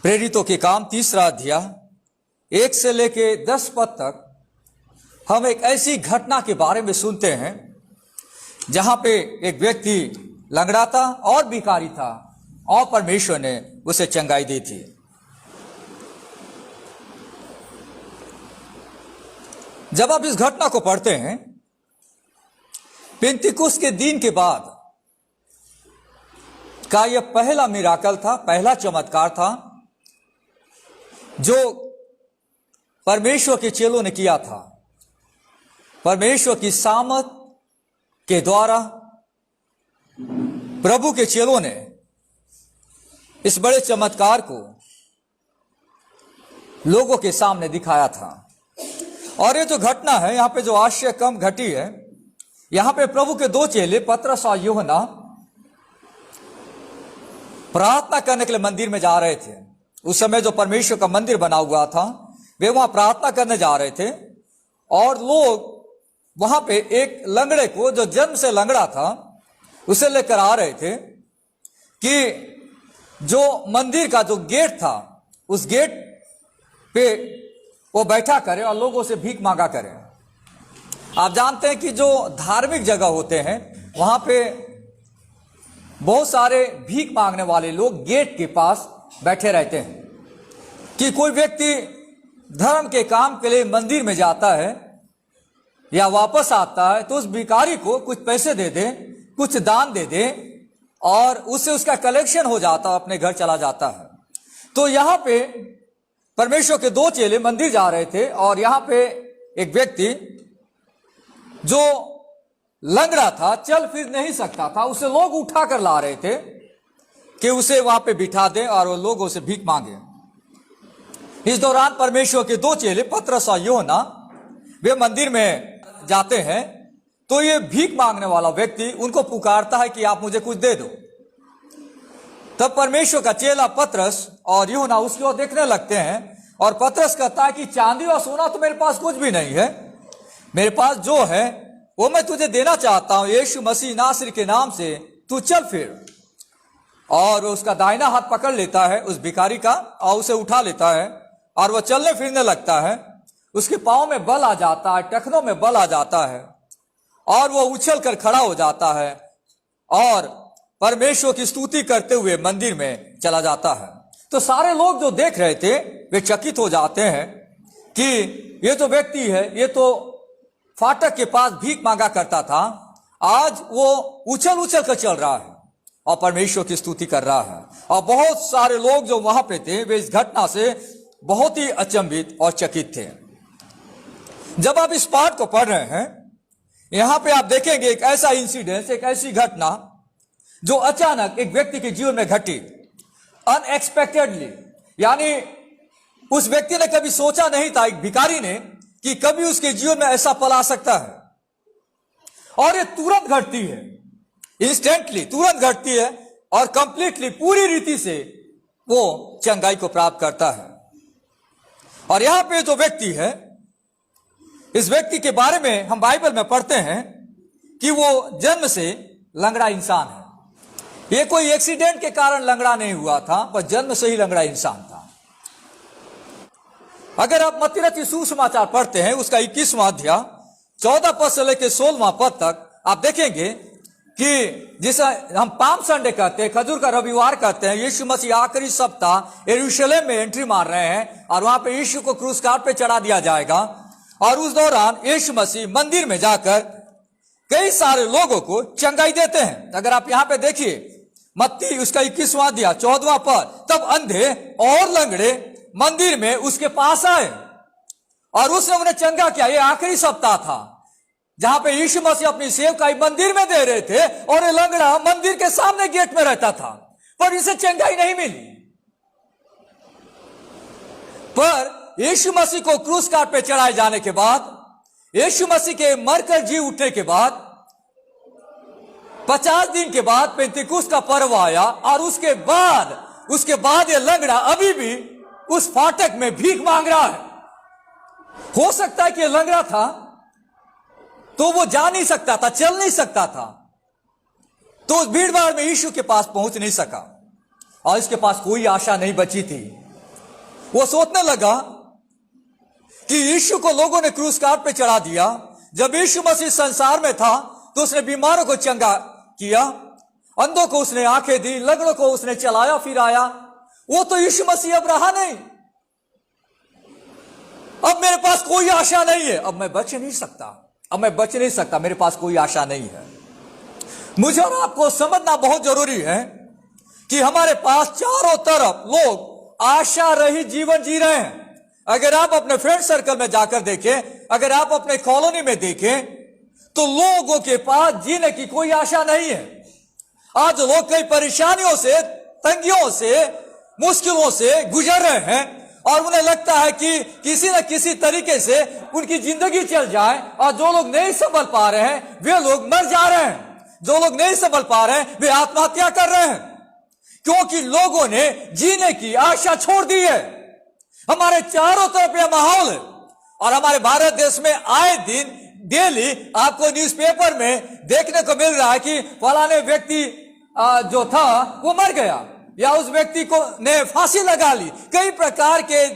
प्रेरितों के काम 3रा अध्याय 1 से लेके 10 पद तक हम एक ऐसी घटना के बारे में सुनते हैं जहां पे एक व्यक्ति लंगड़ा था और भिखारी था और परमेश्वर ने उसे चंगाई दी थी। जब आप इस घटना को पढ़ते हैं, पेंतिकुस्त के दिन के बाद का यह पहला मिराकल था, पहला चमत्कार था जो परमेश्वर के चेलों ने किया था। परमेश्वर की सामर्थ के द्वारा प्रभु के चेलों ने इस बड़े चमत्कार को लोगों के सामने दिखाया था। और ये जो घटना है, यहां पे जो आश्चर्य कम घटी है, यहां पे प्रभु के 2 चेले पतरस और यूहन्ना प्रार्थना करने के लिए मंदिर में जा रहे थे। उस समय जो परमेश्वर का मंदिर बना हुआ था, वे वहां प्रार्थना करने जा रहे थे और लोग वहां पे एक लंगड़े को, जो जन्म से लंगड़ा था, उसे लेकर आ रहे थे कि जो मंदिर का जो गेट था, उस गेट पे वो बैठा करे और लोगों से भीख मांगा करे। आप जानते हैं कि जो धार्मिक जगह होते हैं, वहां पे बहुत सारे भीख मांगने वाले लोग गेट के पास बैठे रहते हैं कि कोई व्यक्ति धर्म के काम के लिए मंदिर में जाता है या वापस आता है तो उस भिखारी को कुछ पैसे दे दे, कुछ दान दे दे और उससे उसका कलेक्शन हो जाता, अपने घर चला जाता है। तो यहां पे परमेश्वर के 2 चेले मंदिर जा रहे थे और यहां पे एक व्यक्ति जो लंगड़ा था, चल फिर नहीं सकता था, उसे लोग उठा कर ला रहे थे कि उसे वहां पे बिठा दें और वो लोगों से भीख मांगे। इस दौरान परमेश्वर के 2 चेले पतरस और यूहन्ना वे मंदिर में जाते हैं तो ये भीख मांगने वाला व्यक्ति उनको पुकारता है कि आप मुझे कुछ दे दो। तब परमेश्वर का चेला पतरस और यूहन्ना उसकी ओर देखने लगते हैं और पतरस कहता है कि चांदी और सोना तो मेरे पास कुछ भी नहीं है, मेरे पास जो है वो मैं तुझे देना चाहता हूं, यीशु मसीह नासरी के नाम से तू चल फिर। और उसका दाहिना हाथ पकड़ लेता है उस भिखारी का और उसे उठा लेता है और वह चलने फिरने लगता है। उसके पांव में बल आ जाता है, टखनों में बल आ जाता है और वह उछल कर खड़ा हो जाता है और परमेश्वर की स्तुति करते हुए मंदिर में चला जाता है। तो सारे लोग जो देख रहे थे वे चकित हो जाते हैं कि ये जो व्यक्ति है, ये तो फाटक के पास भीख मांगा करता था, आज वो उछल उछल कर चल रहा है और परमेश्वर की स्तुति कर रहा है। और बहुत सारे लोग जो वहां पे थे वे इस घटना से बहुत ही अचंभित और चकित थे। जब आप इस पाठ को पढ़ रहे हैं, यहां पे आप देखेंगे एक ऐसा इंसिडेंस, एक ऐसी घटना जो अचानक एक व्यक्ति के जीवन में घटी, अनएक्सपेक्टेडली। यानी उस व्यक्ति ने कभी सोचा नहीं था, एक भिखारी ने, कि कभी उसके जीवन में ऐसा पल आ सकता है। और ये तुरंत घटती है, इंस्टेंटली तुरंत घटती है और कंप्लीटली पूरी रीति से वो चंगाई को प्राप्त करता है। और यहां पे जो व्यक्ति है, इस व्यक्ति के बारे में हम बाइबल में पढ़ते हैं कि वो जन्म से लंगड़ा इंसान है। ये कोई एक्सीडेंट के कारण लंगड़ा नहीं हुआ था, पर जन्म से ही लंगड़ा इंसान था। अगर आप मत्ती रचित सुसमाचार पढ़ते हैं, उसका 21वां अध्याय 14 पद से लेकर 16वां पद तक आप देखेंगे कि जिसे हम पाम संडे कहते हैं, खजूर का रविवार कहते हैं, यीशु मसीह आखिरी सप्ताह यरूशलेम में एंट्री मार रहे हैं और वहां पे यीशु को क्रूस काट पे चढ़ा दिया जाएगा। और उस दौरान यीशु मसीह मंदिर में जाकर कई सारे लोगों को चंगाई देते हैं। अगर आप यहां पे देखिए मत्ती उसका 21वां अध्याय 14वां पद, तब अंधे और लंगड़े मंदिर में उसके पास आए और उसने उन्हें चंगा किया। ये आखिरी सप्ताह था जहां पे यीशु मसीह अपनी सेवकाई मंदिर में दे रहे थे और ये लंगड़ा मंदिर के सामने गेट में रहता था, पर इसे चंगाई नहीं मिली। पर यीशु मसीह को क्रूस काट पे चढ़ाए जाने के बाद, यीशु मसीह के मरकर जी उठने के बाद 50 दिन के बाद पेंतिकुस्त का पर्व आया और उसके बाद ये लंगड़ा अभी भी उस फाटक में भीख मांग रहा है। हो सकता है कि ये लंगड़ा था तो वो जा नहीं सकता था, चल नहीं सकता था, तो उस भीड़ भाड़ में यीशु के पास पहुंच नहीं सका और इसके पास कोई आशा नहीं बची थी वो सोचने लगा कि यीशु को लोगों ने क्रूस काट पे चढ़ा दिया। जब यीशु मसीह संसार में था तो उसने बीमारों को चंगा किया, अंधों को उसने आंखें दी, लंगड़ों को उसने चलाया फिराया। वो तो यीशु मसीह अब रहा नहीं। अब मेरे पास कोई आशा नहीं है, अब मैं बच नहीं सकता, मेरे पास कोई आशा नहीं है। मुझे और आपको समझना बहुत जरूरी है कि हमारे पास चारों तरफ लोग आशा रहित जीवन जी रहे हैं। अगर आप अपने फ्रेंड सर्कल में जाकर देखें, अगर आप अपने कॉलोनी में देखें, तो लोगों के पास जीने की कोई आशा नहीं है। आज लोग कई परेशानियों से, तंगियों से, मुश्किलों से गुजर रहे हैं और उन्हें लगता है कि किसी न किसी तरीके से उनकी जिंदगी चल जाए। और जो लोग नहीं संभल पा रहे हैं वे लोग मर जा रहे हैं, जो लोग नहीं संभल पा रहे हैं वे आत्महत्या कर रहे हैं, क्योंकि लोगों ने जीने की आशा छोड़ दी है। हमारे चारों तरफ यह माहौल है और हमारे भारत देश में आए दिन डेली आपको न्यूज़पेपर में देखने को मिल रहा है कि फलाने व्यक्ति जो था वो मर गया या उस व्यक्ति को ने फांसी लगा ली। कई प्रकार के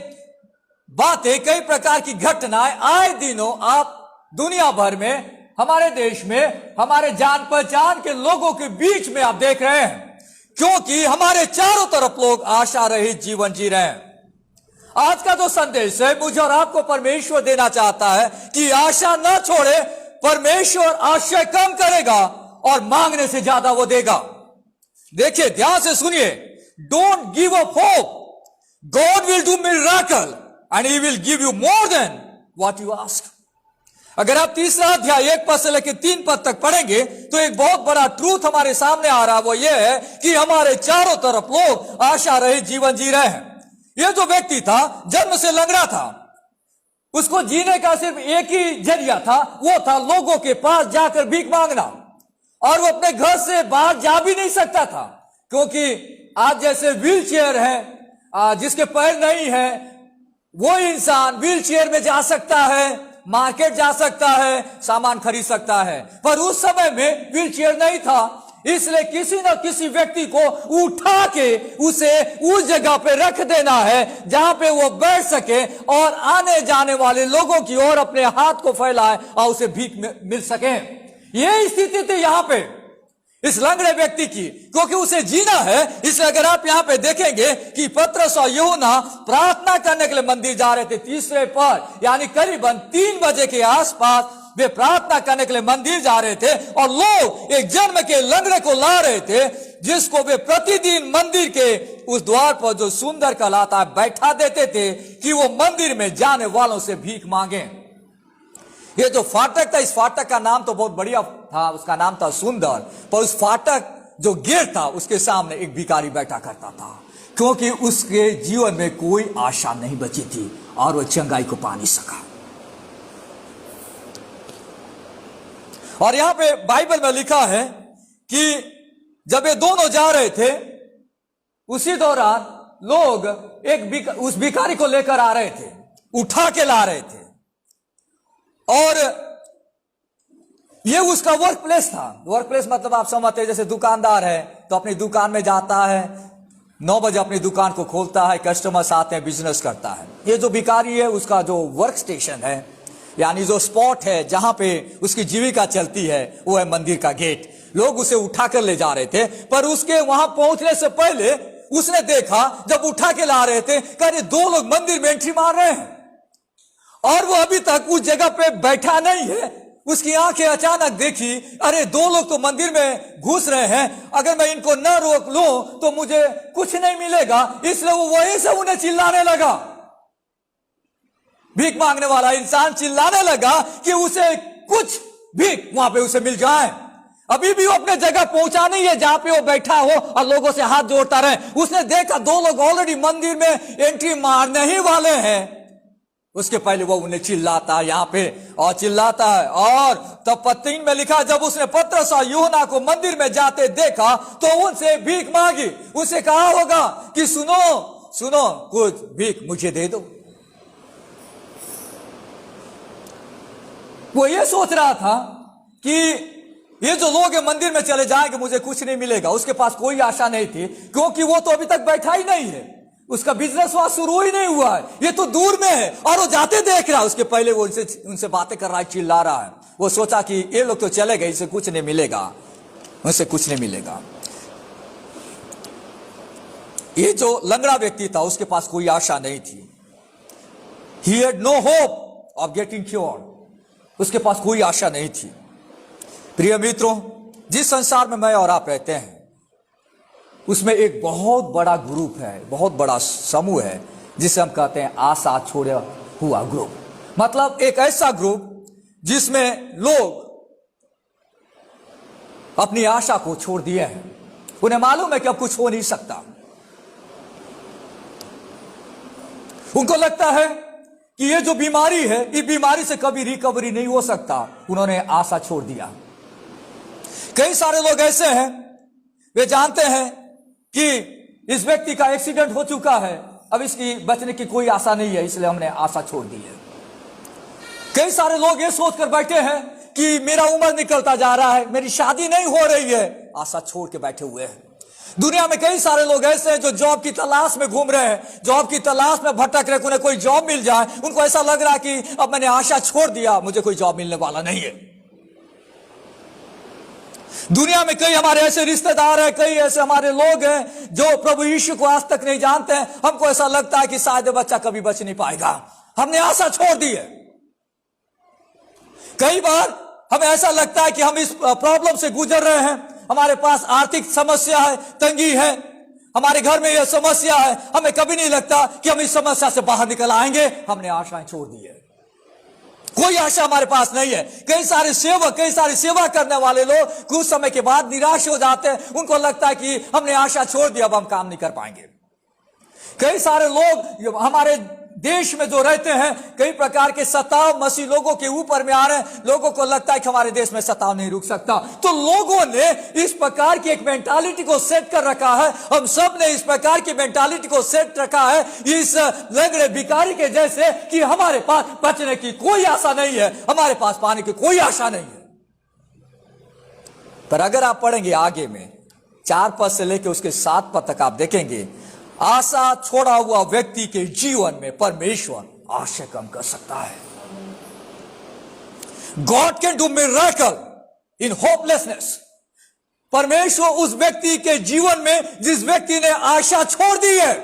बातें, कई प्रकार की घटनाएं आए दिनों आप दुनिया भर में, हमारे देश में, हमारे जान पहचान के लोगों के बीच में आप देख रहे हैं, क्योंकि हमारे चारों तरफ लोग आशा रहित जीवन जी रहे हैं। आज का जो संदेश है मुझे और आपको परमेश्वर देना चाहता है कि आशा न छोड़े। परमेश्वर आशा कम करेगा और मांगने से ज्यादा वो देगा। देखिए, ध्यान से सुनिए, don't give up hope, God will do miracle and he will give you more than what you ask. अगर आप तीसरा अध्याय 1 पद से लेकर 3 पद तक पढ़ेंगे तो एक बहुत बड़ा ट्रूथ हमारे सामने आ रहा है। वो ये है कि हमारे चारों तरफ लोग आशा रहित जीवन जी रहे हैं। ये जो व्यक्ति था जन्म से लंगड़ा था, उसको जीने का सिर्फ एक ही जरिया था, वो था लोगों के पास जाकर भीख मांगना। और वो अपने घर से बाहर जा भी नहीं सकता था, क्योंकि आज जैसे व्हील चेयर है, जिसके पैर नहीं है वो इंसान व्हील चेयर में जा सकता है, मार्केट जा सकता है, सामान खरीद सकता है। पर उस समय में व्हील चेयर नहीं था, इसलिए किसी न किसी व्यक्ति को उठा के उसे उस जगह पे रख देना है जहां पे वो बैठ सके और आने जाने वाले लोगों की ओर अपने हाथ को फैलाए और उसे भीख मिल सके। ये स्थिति थी यहां पे इस लंगड़े व्यक्ति की, क्योंकि उसे जीना है। इसलिए अगर आप यहां पे देखेंगे कि पतरस और यूहन्ना प्रार्थना करने के लिए मंदिर जा रहे थे, तीसरे पहर यानी करीबन 3 बजे के आसपास वे प्रार्थना करने के लिए मंदिर जा रहे थे और लोग एक जन्म के लंगड़े को ला रहे थे, जिसको वे प्रतिदिन मंदिर के उस द्वार पर जो सुंदर कहलाता है बैठा देते थे कि वो मंदिर में जाने वालों से भीख मांगे। ये जो फाटक था, इस फाटक का नाम तो बहुत बढ़िया था, उसका नाम था सुंदर, पर उस फाटक जो गेट था उसके सामने एक भिखारी बैठा करता था, क्योंकि उसके जीवन में कोई आशा नहीं बची थी और वो चंगाई को पा नहीं सका। और यहां पे बाइबल में लिखा है कि जब ये दोनों जा रहे थे उसी दौरान लोग उस भिखारी को लेकर आ रहे थे, उठा के ला रहे थे। और ये उसका वर्क प्लेस था। वर्क प्लेस मतलब आप समझते हैं, जैसे दुकानदार है तो अपनी दुकान में जाता है, 9 बजे अपनी दुकान को खोलता है, कस्टमर्स आते हैं, बिजनेस करता है। ये जो भिखारी है उसका जो वर्क स्टेशन है यानी जो स्पॉट है जहां पे उसकी जीविका चलती है वो है मंदिर का गेट। लोग उसे उठा कर ले जा रहे थे, पर उसके वहां पहुंचने से पहले उसने देखा, जब उठा के ला रहे थे, कि 2 लोग मंदिर में एंट्री मार रहे हैं और वो अभी तक उस जगह पे बैठा नहीं है। उसकी आंखें अचानक देखी, अरे 2 लोग तो मंदिर में घुस रहे हैं, अगर मैं इनको न रोक लूं तो मुझे कुछ नहीं मिलेगा। इसलिए वो वहीं से उन्हें चिल्लाने लगा। भीख मांगने वाला इंसान चिल्लाने लगा कि उसे कुछ भीख वहां पे उसे मिल जाए। अभी भी वो अपने जगह पहुंचा नहीं है जहां पे वो बैठा हो और लोगों से हाथ जोड़ता रहे। उसने देखा 2 लोग ऑलरेडी मंदिर में एंट्री मारने ही वाले हैं। उसके पहले वो उन्हें चिल्लाता है यहां पे और चिल्लाता है। और तब पद 3 में लिखा, जब उसने पतरस और यूहन्ना को मंदिर में जाते देखा तो उनसे भीख मांगी। उसे कहा होगा कि सुनो कुछ भीख मुझे दे दो। वो ये सोच रहा था कि ये जो लोग मंदिर में चले जाएंगे मुझे कुछ नहीं मिलेगा। उसके पास कोई आशा नहीं थी, क्योंकि वो तो अभी तक बैठा ही नहीं है। उसका बिजनेस वहां शुरू ही नहीं हुआ है, ये तो दूर में है और वो जाते देख रहा है। उसके पहले वो उनसे बातें कर रहा है, चिल्ला रहा है। वो सोचा कि ये लोग तो चले गए, इसे कुछ नहीं मिलेगा, उनसे कुछ नहीं मिलेगा। ये जो लंगड़ा व्यक्ति था उसके पास कोई आशा नहीं थी। He had no hope of getting cured. उसके पास कोई आशा नहीं थी। प्रिय मित्रों, जिस संसार में मैं और आप रहते हैं उसमें एक बहुत बड़ा ग्रुप है, बहुत बड़ा समूह है जिसे हम कहते हैं आशा छोड़ा हुआ ग्रुप। मतलब एक ऐसा ग्रुप जिसमें लोग अपनी आशा को छोड़ दिए हैं। उन्हें मालूम है कि अब कुछ हो नहीं सकता। उनको लगता है कि ये जो बीमारी है, इस बीमारी से कभी रिकवरी नहीं हो सकता। उन्होंने आशा छोड़ दिया। कई सारे लोग ऐसे हैं, वे जानते हैं कि इस व्यक्ति का एक्सीडेंट हो चुका है, अब इसकी बचने की कोई आशा नहीं है, इसलिए हमने आशा छोड़ दी है। कई सारे लोग ये सोचकर बैठे हैं कि मेरा उम्र निकलता जा रहा है, मेरी शादी नहीं हो रही है, आशा छोड़ के बैठे हुए हैं। दुनिया में कई सारे लोग ऐसे हैं जो जॉब की तलाश में घूम रहे हैं, जॉब की तलाश में भटक रहे, उन्हें कोई जॉब मिल जाए, उनको ऐसा लग रहा है कि अब मैंने आशा छोड़ दिया, मुझे कोई जॉब मिलने वाला नहीं है। दुनिया में कई हमारे ऐसे रिश्तेदार हैं, कई ऐसे हमारे लोग हैं जो प्रभु यीशु को आज तक नहीं जानते हैं। हमको ऐसा लगता है कि शायद बच्चा कभी बच नहीं पाएगा, हमने आशा छोड़ दी है। कई बार हमें ऐसा लगता है कि हम इस प्रॉब्लम से गुजर रहे हैं, हमारे पास आर्थिक समस्या है, तंगी है, हमारे घर में यह समस्या है, हमें कभी नहीं लगता कि हम इस समस्या से बाहर निकल आएंगे, हमने आशाएं छोड़ दी है। कोई आशा हमारे पास नहीं है। कई सारे सेवा करने वाले लोग कुछ समय के बाद निराश हो जाते हैं, उनको लगता है कि हमने आशा छोड़ दी, अब हम काम नहीं कर पाएंगे। कई सारे लोग हमारे देश में जो रहते हैं, कई प्रकार के सताव मसीह लोगों के ऊपर में आ रहे हैं, लोगों को लगता है कि हमारे देश में सताव नहीं रुक सकता। तो लोगों ने इस प्रकार की एक मेंटालिटी को सेट कर रखा है, हम सब ने इस प्रकार की मेंटालिटी को सेट रखा है इस लंगड़े भिखारी के जैसे कि हमारे पास बचने की कोई आशा नहीं है, हमारे पास पाने की कोई आशा नहीं है। पर अगर आप पढ़ेंगे आगे में 4 पद से लेकर उसके 7 पद तक आप देखेंगे, आशा छोड़ा हुआ व्यक्ति के जीवन में परमेश्वर आशा कम कर सकता है। God can do miracle in hopelessness. परमेश्वर उस व्यक्ति के जीवन में, जिस व्यक्ति ने आशा छोड़ दी है,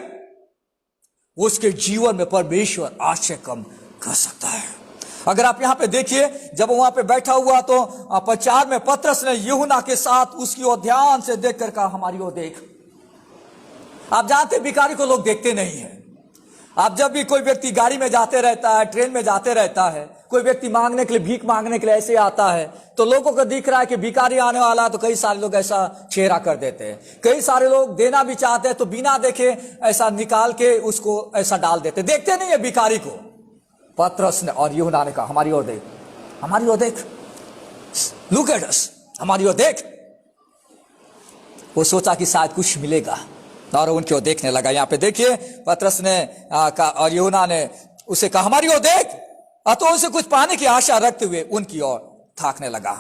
उसके जीवन में परमेश्वर आशा कम कर सकता है। अगर आप यहां पे देखिए, जब वहां पे बैठा हुआ तो प्रचार में पतरस ने यूहन्ना के साथ उसकी ओर ध्यान से देखकर कहा, हमारी ओर देख। आप जानते हैं भिखारी को लोग देखते नहीं है। आप जब भी कोई व्यक्ति गाड़ी में जाते रहता है, ट्रेन में जाते रहता है, कोई व्यक्ति मांगने के लिए, भीख मांगने के लिए ऐसे आता है, तो लोगों को दिख रहा है कि भिखारी आने वाला है, तो कई सारे लोग ऐसा चेहरा कर देते हैं। कई सारे लोग देना भी चाहते हैं तो बिना देखे ऐसा निकाल के उसको ऐसा डाल देते, देखते नहीं है भिखारी को। पतरस ने और यूहन्ना ने कहा, हमारी ओर देख, हमारी ओर देख, लुक एट अस, हमारी ओर देख। वो सोचा कि शायद कुछ मिलेगा और उनकी ओर देखने लगा। यहां पे देखिए, पतरस ने और यूहन्ना ने उसे कहा, हमारी ओर देख। तो उसे कुछ पाने की आशा रखते हुए उनकी ओर ताकने लगा।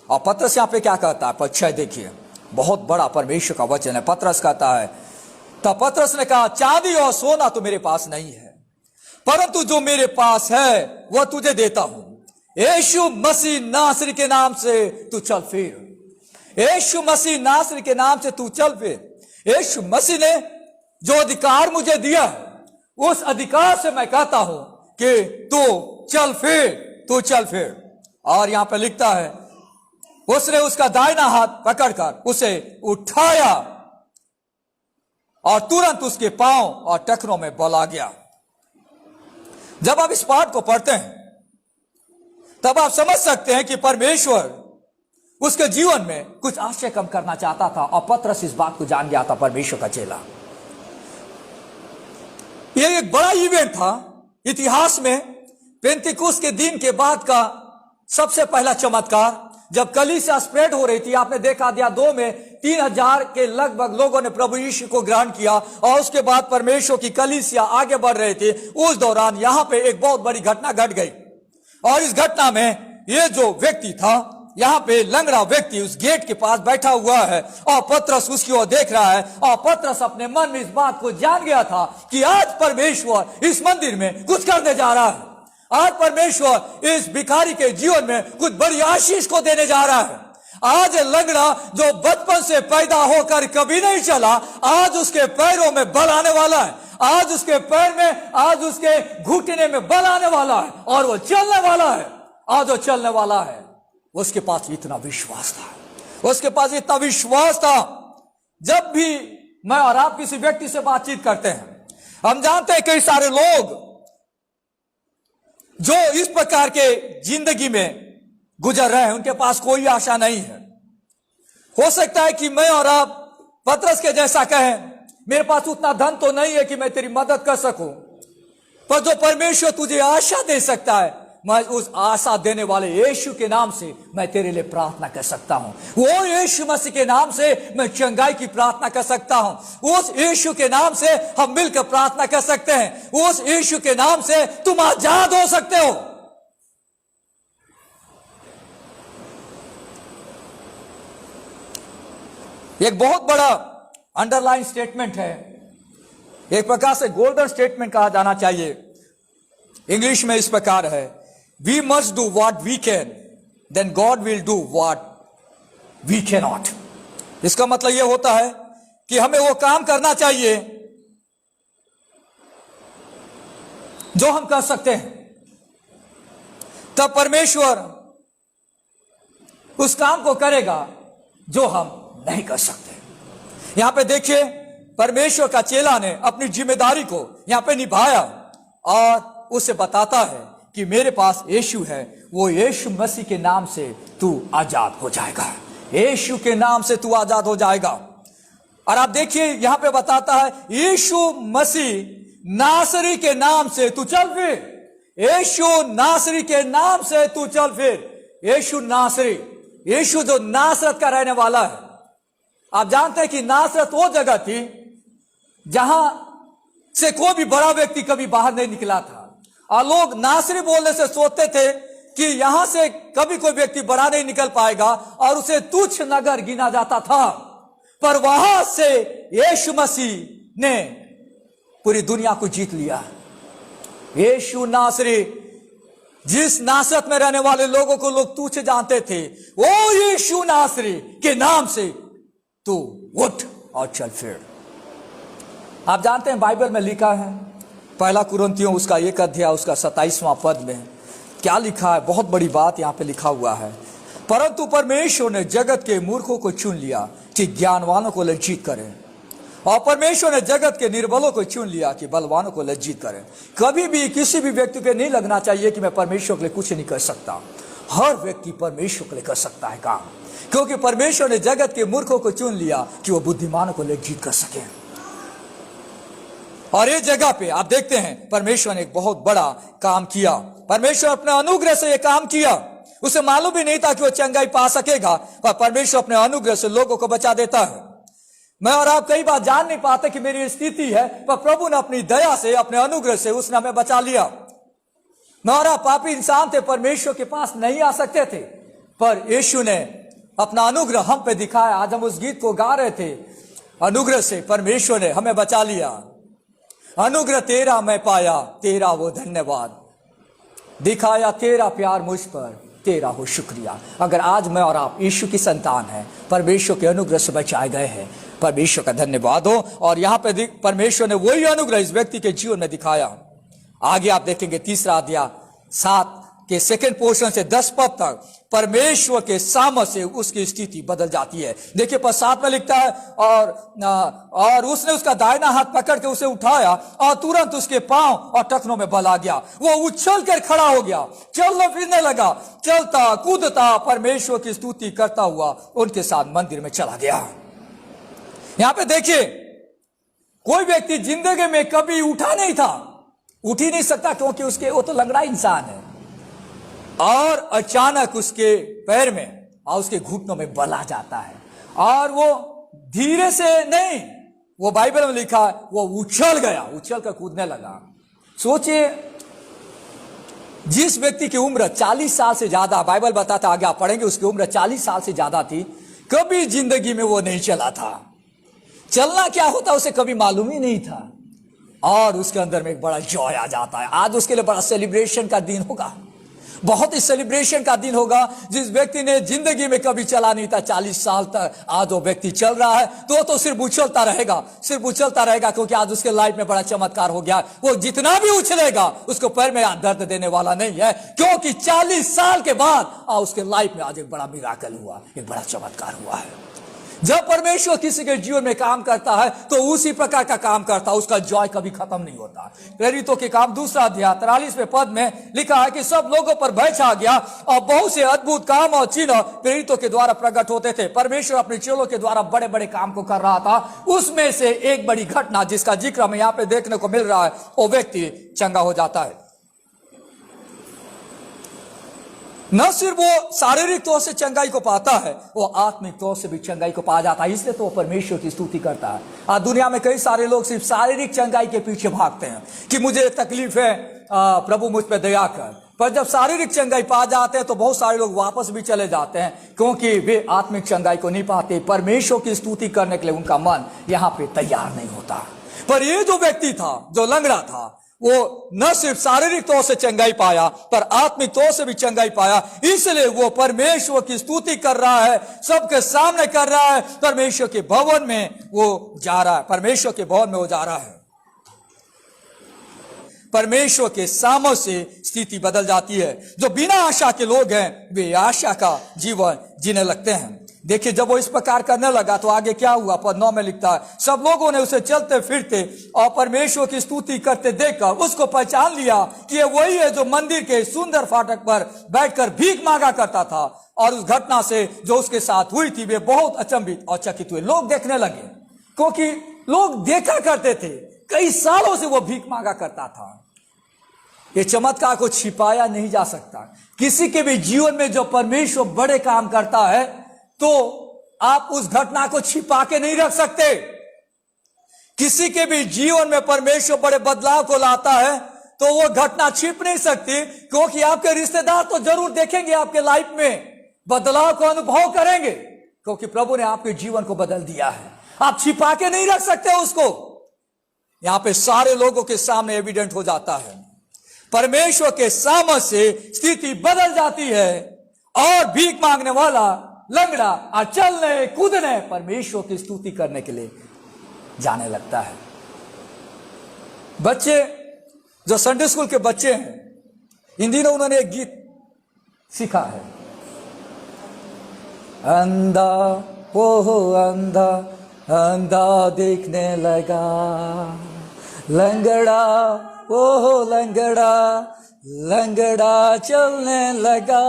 और पतरस यहां पे क्या कहता है, पद 6 देखिए, बहुत बड़ा परमेश्वर का वचन है। पतरस कहता है, तब पतरस ने कहा, चांदी और सोना तो मेरे पास नहीं है, परंतु जो मेरे पास है वह तुझे देता हूं। यीशु मसीह नासरी के नाम से तू चल फिर। यीशु मसीह नासरी के नाम से तू चल फिर। यीशु मसीह ने जो अधिकार मुझे दिया है, उस अधिकार से मैं कहता हूं कि तू चल फिर, तू चल फिर। और यहां पर लिखता है, उसने उसका दाहिना हाथ पकड़कर उसे उठाया और तुरंत उसके पांव और टखनों में बल आ गया। जब आप इस पाठ को पढ़ते हैं तब आप समझ सकते हैं कि परमेश्वर उसके जीवन में कुछ आशय कम करना चाहता था, और पतरस इस बात को जान गया था, परमेश्वर का चेला। यह एक बड़ा इवेंट था इतिहास में, पेंतिकुस्त के दिन के बाद का सबसे पहला चमत्कार, जब कलीसिया स्प्रेड हो रही थी। आपने देखा दिया 2 में 3000 के लगभग लोगों ने प्रभु यीशु को ग्रहण किया, और उसके बाद परमेश्वर की कलीसिया आगे बढ़ रही थी। उस दौरान यहां पे एक बहुत बड़ी घटना घट गई, और इस घटना में ये जो व्यक्ति था यहाँ पे लंगड़ा व्यक्ति उस गेट के पास बैठा हुआ है और पतरस उसकी ओर देख रहा है। और पतरस अपने मन में इस बात को जान गया था कि आज परमेश्वर इस मंदिर में कुछ करने जा रहा है। आज परमेश्वर इस भिखारी के जीवन में कुछ बड़ी आशीष को देने जा रहा है। आज लंगड़ा जो बचपन से पैदा होकर कभी नहीं चला, आज उसके पैरों में बल आने वाला है। आज उसके पैर में, आज उसके घुटने में बल आने वाला है और वो चलने वाला है। आज वो चलने वाला है। उसके पास इतना विश्वास था, उसके पास इतना विश्वास था। जब भी मैं और आप किसी व्यक्ति से बातचीत करते हैं, हम जानते हैं कई सारे लोग जो इस प्रकार के जिंदगी में गुजर रहे हैं, उनके पास कोई आशा नहीं है। हो सकता है कि मैं और आप पतरस के जैसा कहें, मेरे पास उतना धन तो नहीं है कि मैं तेरी मदद कर सकूं, पर जो परमेश्वर तुझे आशा दे सकता है, मैं उस आशा देने वाले यीशु के नाम से मैं तेरे लिए प्रार्थना कर सकता हूं। वो यीशु मसीह के नाम से मैं चंगाई की प्रार्थना कर सकता हूं। उस यीशु के नाम से हम मिलकर प्रार्थना कर सकते हैं। उस यीशु के नाम से तुम आजाद हो सकते हो। एक बहुत बड़ा अंडरलाइन स्टेटमेंट है, एक प्रकार से गोल्डन स्टेटमेंट कहा जाना चाहिए। इंग्लिश में इस प्रकार है, we must do what we can, then God will do what we can not. इसका मतलब यह होता है कि हमें वो काम करना चाहिए जो हम कर सकते हैं, तब परमेश्वर उस काम को करेगा जो हम नहीं कर सकते। यहां पे देखिए, परमेश्वर का चेला ने अपनी जिम्मेदारी को यहां पे निभाया और उसे बताता है कि मेरे पास यीशु है, वो यीशु मसीह के नाम से तू आजाद हो जाएगा। यीशु के नाम से तू आजाद हो जाएगा। और आप देखिए यहां पे बताता है, यीशु मसीह नासरी के नाम से तू चल फिर। यीशु नासरी के नाम से तू चल फिर। यीशु नासरी, यीशु जो नासरत का रहने वाला है। आप जानते हैं कि नासरत वो जगह थी जहां से कोई भी बड़ा व्यक्ति कभी बाहर नहीं निकला था, और लोग नासरी बोलने से सोचते थे कि यहां से कभी कोई व्यक्ति बड़ा नहीं निकल पाएगा और उसे तुच्छ नगर गिना जाता था। पर वहां से यीशु मसीह ने पूरी दुनिया को जीत लिया। यीशु नासरी, जिस नासरत में रहने वाले लोगों को लोग तुच्छ जानते थे, वो यीशु नासरी के नाम से तू उठ और चल फिर। आप जानते हैं बाइबल में लिखा है, पहला कुरिन्थियों उसका 1 अध्याय उसका 27वां पद में क्या लिखा है, बहुत बड़ी बात यहां पे लिखा हुआ है। परंतु परमेश्वर ने जगत के मूर्खों को चुन लिया कि ज्ञानवानों को लज्जित करें, और परमेश्वर ने जगत के निर्बलों को चुन लिया कि बलवानों को लज्जित करें। कभी भी किसी भी व्यक्ति को नहीं लगना चाहिए कि मैं परमेश्वर के लिए कुछ नहीं कर सकता। हर व्यक्ति परमेश्वर के लिए कर सकता है काम, क्योंकि परमेश्वर ने जगत के मूर्खों को चुन लिया कि वो बुद्धिमानों को लज्जित कर सके। और इस जगह पे आप देखते हैं परमेश्वर ने एक बहुत बड़ा काम किया। परमेश्वर अपने अनुग्रह से ये काम किया। उसे मालूम भी नहीं था कि वो चंगाई पा सकेगा, पर परमेश्वर अपने अनुग्रह से लोगों को बचा देता है। मैं और आप कई बार जान नहीं पाते कि मेरी स्थिति है, पर प्रभु ने अपनी दया से, अपने अनुग्रह से उसने हमें बचा लिया। मैं और आप पापी इंसान थे, परमेश्वर के पास नहीं आ सकते थे, पर यीशु ने अपना अनुग्रह हम पे दिखाया। आज हम उस गीत को गा रहे थे, अनुग्रह से परमेश्वर ने हमें बचा लिया। अनुग्रह तेरा मैं पाया, तेरा वो धन्यवाद, दिखाया तेरा प्यार मुझ पर, तेरा हो शुक्रिया। अगर आज मैं और आप यीशु की संतान हैं, परमेश्वर के अनुग्रह से बचाए गए हैं, परमेश्वर का धन्यवाद हो। और यहाँ पे परमेश्वर ने वही अनुग्रह इस व्यक्ति के जीवन में दिखाया। आगे आप देखेंगे 3रा अध्याय 7 के सेकंड पोर्शन से 10 पद तक परमेश्वर के सामर्थ्य से उसकी स्थिति बदल जाती है। देखिए पद 7 में लिखता है, और उसने उसका दाहिना हाथ पकड़ के उसे उठाया और तुरंत उसके पांव और टखनों में बल आ गया। वो उछल कर खड़ा हो गया, चलने फिरने लगा, चलता कूदता परमेश्वर की स्तुति करता हुआ उनके साथ मंदिर में चला गया। यहां पे देखिए, कोई व्यक्ति जिंदगी में कभी उठा नहीं था, उठ ही नहीं सकता, क्योंकि उसके वो तो लंगड़ा इंसान है, और अचानक उसके पैर में और उसके घुटनों में बल आ जाता है, और वो धीरे से नहीं, वो बाइबल में लिखा है वो उछल गया, उछल कर कूदने लगा। सोचिए जिस व्यक्ति की उम्र 40 साल से ज्यादा, बाइबल बताता, आगे आप पढ़ेंगे, उसकी उम्र 40 साल से ज्यादा थी, कभी जिंदगी में वो नहीं चला था। चलना क्या होता उसे कभी मालूम ही नहीं था, और उसके अंदर में एक बड़ा जॉय आ जाता है। आज उसके लिए बड़ा सेलिब्रेशन का दिन होगा, बहुत ही सेलिब्रेशन का दिन होगा। जिस व्यक्ति ने जिंदगी में कभी चला नहीं था 40 साल तक, आज वो व्यक्ति चल रहा है, तो सिर्फ उछलता रहेगा, सिर्फ उछलता रहेगा, क्योंकि आज उसके लाइफ में बड़ा चमत्कार हो गया। वो जितना भी उछलेगा उसको पैर में दर्द देने वाला नहीं है, क्योंकि 40 साल के बाद उसके लाइफ में आज एक बड़ा मिराकल हुआ, एक बड़ा चमत्कार हुआ है। जब परमेश्वर किसी के जीवन में काम करता है तो उसी प्रकार का काम करता है, उसका जॉय कभी खत्म नहीं होता। प्रेरितों के काम 2 अध्याय 43वें पद में लिखा है कि सब लोगों पर भय छा गया और बहुत से अद्भुत काम और चिन्ह प्रेरितों के द्वारा प्रकट होते थे। परमेश्वर अपने चेलों के द्वारा बड़े बड़े काम को कर रहा था। उसमें से एक बड़ी घटना जिसका जिक्र हमें यहाँ पे देखने को मिल रहा है, वो व्यक्ति चंगा हो जाता है। न सिर्फ वो शारीरिक तौर से चंगाई को पाता है, वो आत्मिक तौर से भी चंगाई को पा जाता है। इसलिए तो वो परमेश्वर की स्तुति करता है। आज दुनिया में कई सारे लोग सिर्फ शारीरिक चंगाई के पीछे भागते हैं कि मुझे तकलीफ है, प्रभु मुझ पर दया कर। पर जब शारीरिक चंगाई पा जाते हैं तो बहुत सारे लोग वापस भी चले जाते हैं, क्योंकि वे आत्मिक चंगाई को नहीं पाते। परमेश्वर की स्तुति करने के लिए उनका मन यहाँ पे तैयार नहीं होता। पर ये जो व्यक्ति था, जो लंगड़ा था, वो न सिर्फ शारीरिक तौर से चंगाई पाया, पर आत्मिक तौर से भी चंगाई पाया। इसलिए वो परमेश्वर की स्तुति कर रहा है, सबके सामने कर रहा है। परमेश्वर के भवन में वो जा रहा है, परमेश्वर के भवन में वो जा रहा है। परमेश्वर के सामने से स्थिति बदल जाती है। जो बिना आशा के लोग हैं वे आशा का जीवन जीने लगते हैं। देखिए, जब वो इस प्रकार करने लगा तो आगे क्या हुआ, पद 9 में लिखता है, सब लोगों ने उसे चलते फिरते और परमेश्वर की स्तुति करते देखकर उसको पहचान लिया कि ये वही है जो मंदिर के सुंदर फाटक पर बैठकर भीख मांगा करता था। और उस घटना से जो उसके साथ हुई थी, वे बहुत अचंभित और चकित हुए। लोग देखने लगे, क्योंकि लोग देखा करते थे, कई सालों से वो भीख मांगा करता था। ये चमत्कार को छिपाया नहीं जा सकता। किसी के भी जीवन में जो परमेश्वर बड़े काम करता है तो आप उस घटना को छिपा के नहीं रख सकते। किसी के भी जीवन में परमेश्वर बड़े बदलाव को लाता है तो वो घटना छिप नहीं सकती, क्योंकि आपके रिश्तेदार तो जरूर देखेंगे, आपके लाइफ में बदलाव को अनुभव करेंगे, क्योंकि प्रभु ने आपके जीवन को बदल दिया है। आप छिपा के नहीं रख सकते उसको। यहां पे सारे लोगों के सामने एविडेंट हो जाता है। परमेश्वर के सामने से स्थिति बदल जाती है और भीख मांगने वाला लंगड़ा और चलने कूदने परमेश्वर की स्तुति करने के लिए जाने लगता है। बच्चे जो संडे स्कूल के बच्चे हैं, इन दिनों उन्होंने एक गीत सीखा है, अंधा वो अंधा अंधा देखने लगा, लंगड़ा वो लंगड़ा लंगड़ा चलने लगा।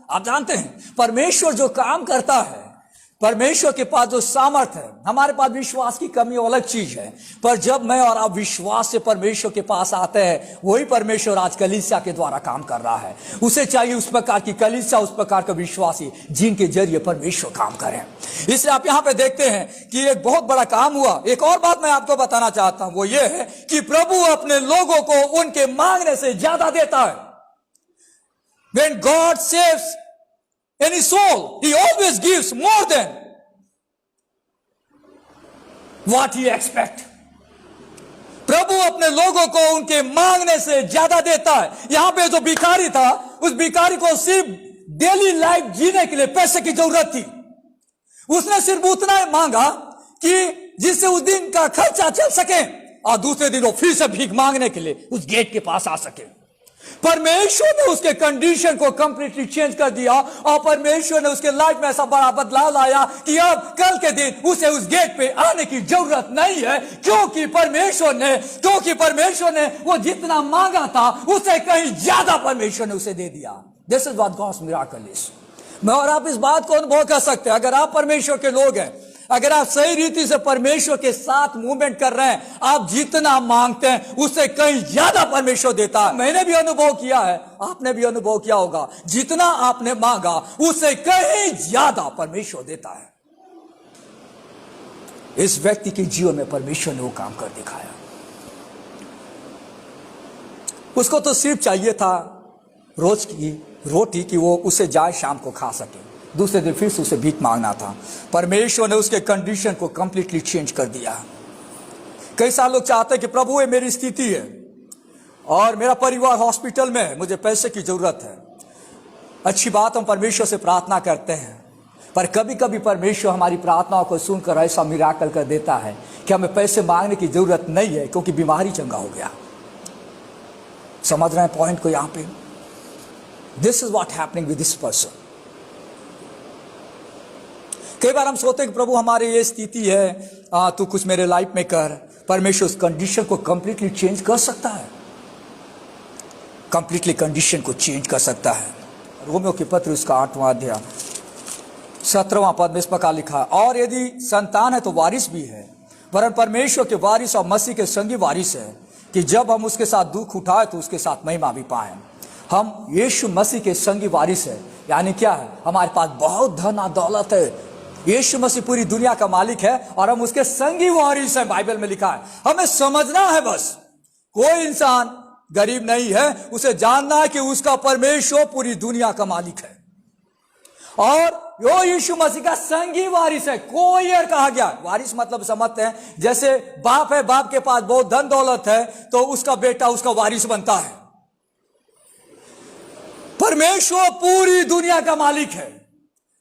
आप जानते हैं परमेश्वर जो काम करता है, परमेश्वर के पास जो सामर्थ है, हमारे पास विश्वास की कमी अलग चीज है, पर जब मैं और आप विश्वास से परमेश्वर के पास आते हैं, वही परमेश्वर आज कलीसिया के द्वारा काम कर रहा है। उसे चाहिए उस प्रकार की कलीसिया, उस प्रकार का विश्वासी जिनके जरिए परमेश्वर काम करें। इसलिए आप यहां पे देखते हैं कि एक बहुत बड़ा काम हुआ। एक और बात मैं आपको बताना चाहता हूं, वो ये है कि प्रभु अपने लोगों को उनके मांगने से ज्यादा देता है। When God saves any soul, He always gives more than what He expects. प्रभु अपने लोगों को उनके मांगने से ज्यादा देता है। यहां पे जो भिखारी था, उस भिखारी को सिर्फ डेली लाइफ जीने के लिए पैसे की जरूरत थी। उसने सिर्फ उतना मांगा कि जिससे उस दिन का खर्चा चल सके और दूसरे दिन वो फिर से भीख मांगने के लिए उस गेट के पास आ सके। परमेश्वर ने उसके कंडीशन को कंप्लीटली चेंज कर दिया और परमेश्वर ने उसके लाइफ में ऐसा बड़ा बदलाव लाया कि अब कल के दिन उसे उस गेट पे आने की जरूरत नहीं है, क्योंकि परमेश्वर ने वो जितना मांगा था उसे कहीं ज्यादा परमेश्वर ने उसे दे दिया। This is what God's miracle is. मैं और आप इस बात को अनुभव कर सकते हैं। अगर आप परमेश्वर के लोग हैं, अगर आप सही रीति से परमेश्वर के साथ मूवमेंट कर रहे हैं, आप जितना मांगते हैं उससे कहीं ज्यादा परमेश्वर देता है। मैंने भी अनुभव किया है, आपने भी अनुभव किया होगा, जितना आपने मांगा उससे कहीं ज्यादा परमेश्वर देता है। इस व्यक्ति के जीवन में परमेश्वर ने वो काम कर दिखाया। उसको तो सिर्फ चाहिए था रोज की रोटी कि वो उसे जाए शाम को खा सके। दूसरे दिन फिर से उसे भीख मांगना था। परमेश्वर ने उसके कंडीशन को कंप्लीटली चेंज कर दिया। कई साल लोग चाहते हैं कि प्रभु ये मेरी स्थिति है और मेरा परिवार हॉस्पिटल में है, मुझे पैसे की जरूरत है। अच्छी बात, हम परमेश्वर से प्रार्थना करते हैं, पर कभी कभी परमेश्वर हमारी प्रार्थनाओं को सुनकर ऐसा मिराकल कर देता है कि हमें पैसे मांगने की जरूरत नहीं है, क्योंकि बीमारी चंगा हो गया। समझ रहे हैं पॉइंट को यहां पे? This is what happening with this person. कई बार हम सोचते हैं कि प्रभु हमारी ये स्थिति है, तू कुछ मेरे लाइफ में कर। परमेश्वर उस कंडीशन को कंप्लीटली चेंज कर सकता है, कंप्लीटली कंडीशन को चेंज कर सकता है। रोमियो की पत्र उसका 8वां अध्याय 17वां पद में इस प्रकार लिखा है, और यदि संतान है तो वारिस भी है, वरन परमेश्वर के वारिस और मसीह के संगी वारिस है, कि जब हम उसके साथ दुख उठाए तो उसके साथ महिमा भी पाए। हम यीशु मसीह के संगी वारिस है, यानी क्या है? हमारे पास बहुत धन और दौलत है। यीशु मसीह पूरी दुनिया का मालिक है और हम उसके संगी वारिस हैं, बाइबल में लिखा है। हमें समझना है बस, कोई इंसान गरीब नहीं है, उसे जानना है कि उसका परमेश्वर पूरी दुनिया का मालिक है और यो यीशु मसीह का संगी वारिस है। कोई कहा गया, वारिस मतलब समझते हैं, जैसे बाप है, बाप के पास बहुत धन दौलत है तो उसका बेटा उसका वारिस बनता है। परमेश्वर पूरी दुनिया का मालिक है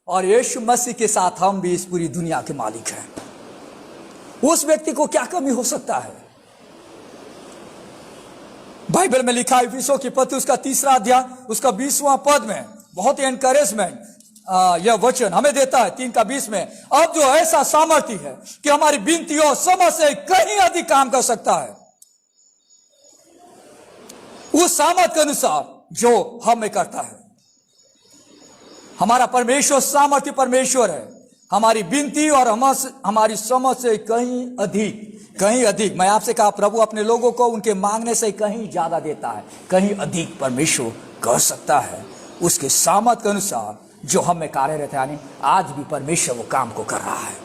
और यीशु मसीह के साथ हम भी इस पूरी दुनिया के मालिक हैं। उस व्यक्ति को क्या कमी हो सकता है? बाइबल में लिखा है, इफिसियों की पत्र उसका 3 अध्याय उसका 20वां पद में बहुत ही एनकरेजमेंट यह वचन हमें देता है 3:20 में, अब जो ऐसा सामर्थ्य है कि हमारी विनती और समझ से कहीं अधिक काम कर सकता है, उस सामर्थ्य के अनुसार जो हमें करता है। हमारा परमेश्वर सामर्थ्य परमेश्वर है, हमारी विनती और हमारी समझ से कहीं अधिक। मैं आपसे कहा, प्रभु अपने लोगों को उनके मांगने से कहीं ज्यादा देता है, कहीं अधिक परमेश्वर कर सकता है उसके सामर्थ्य के अनुसार जो हमें कार्यरत है। यानी आज भी परमेश्वर वो काम को कर रहा है।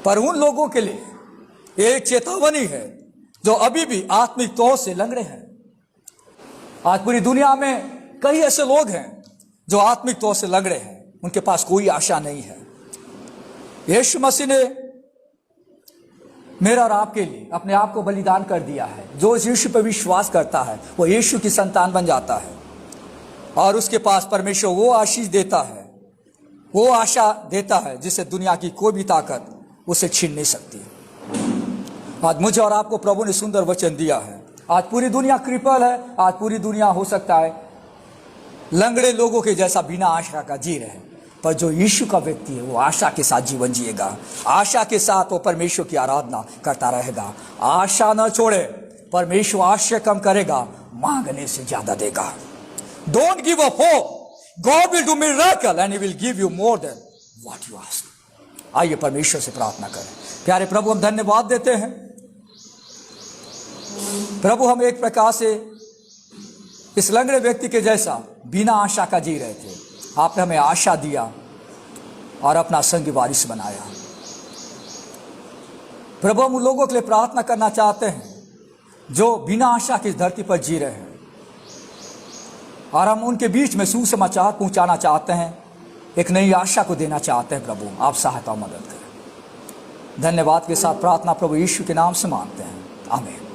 पर उन लोगों के लिए एक चेतावनी है जो अभी भी आत्मिक तौर से लंगड़े हैं। आज पूरी दुनिया में कई ऐसे लोग हैं जो आत्मिक तौर से लंगड़े हैं, उनके पास कोई आशा नहीं है। यीशु मसीह ने मेरा और आपके लिए अपने आप को बलिदान कर दिया है। जो इस यीशु पर विश्वास करता है वो यीशु की संतान बन जाता है और उसके पास परमेश्वर वो आशीष देता है, वो आशा देता है जिसे दुनिया की कोई भी ताकत उसे छीन नहीं सकती। आज मुझे और आपको प्रभु ने सुंदर वचन दिया है। आज पूरी दुनिया कृपल है, आज पूरी दुनिया हो सकता है लंगड़े लोगों के जैसा बिना आशा का जी रहे, पर जो यीशु का व्यक्ति है वो आशा के साथ जीवन जिएगा, आशा के साथ वो परमेश्वर की आराधना करता रहेगा। आशा न छोड़े, परमेश्वर आशा कम करेगा, मांगने से ज्यादा देगा। Don't give up hope, God will do miracle and he will give you more than what you ask. आइए परमेश्वर से प्रार्थना करें। प्यारे प्रभु, हम धन्यवाद देते हैं। प्रभु, हम एक प्रकार से इस लंगड़े व्यक्ति के जैसा बिना आशा का जी रहे थे, आपने हमें आशा दिया और अपना संगी वारिस बनाया। प्रभु, हम उन लोगों के लिए प्रार्थना करना चाहते हैं जो बिना आशा की धरती पर जी रहे हैं और हम उनके बीच में सुसमाचार पहुंचाना चाहते हैं, एक नई आशा को देना चाहते हैं। प्रभु, आप सहायता मदद करें। धन्यवाद के साथ प्रार्थना प्रभु यीशु के नाम से मांगते हैं, आमीन।